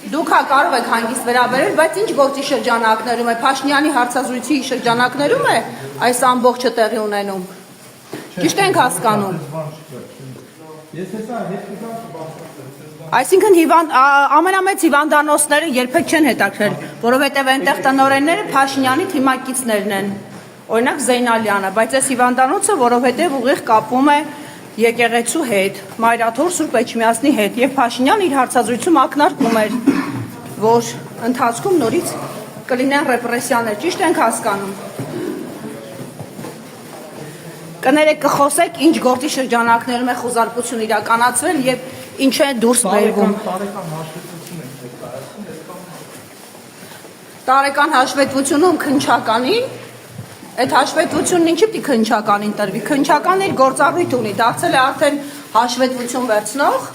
Դուք կարող եք հանգիստ վերաբերել, բայց ինչ գործի շրջանակներում է, Փաշինյանի հարցազրույցի շրջանակներում է այս ամբողջը տեղի ունենում։ Ճիշտ ենք հասկանում։ Այսինքն ամենամեծ հիվանդանոցները երբեք չեն հետաքրել, որովհետև այնտեղ տնօրենները Փաշինյանի թիմակիցներն են, օրինակ Զեյնալյանը, բայց այս հիվանդանոցը որովհետև ուղիղ կապում է եկեղեցու հետ, Մայրաթոր Սուրբ Էջմիածնի հետ, եւ Փաշինյանն իր հարցազրույցում ակնարկում էր, որ ընթացքում նորից կլինեն ռեպրեսիաներ, ճիշտ ենք հասկանում։ Կներեք, կխոսեք ինչ գործի շրջանակներում է խոզարկություն իրականացվել եւ ինչ է դուրս բերվում։ Տարեկան հաշվետվությունում քննչականին, այդ հաշվետվությունն ինչի՞ պիտի քննչականին տրվի, քննչականն իր գործառույթ ունի, դարձել է արդեն հաշվետվություն վերցնող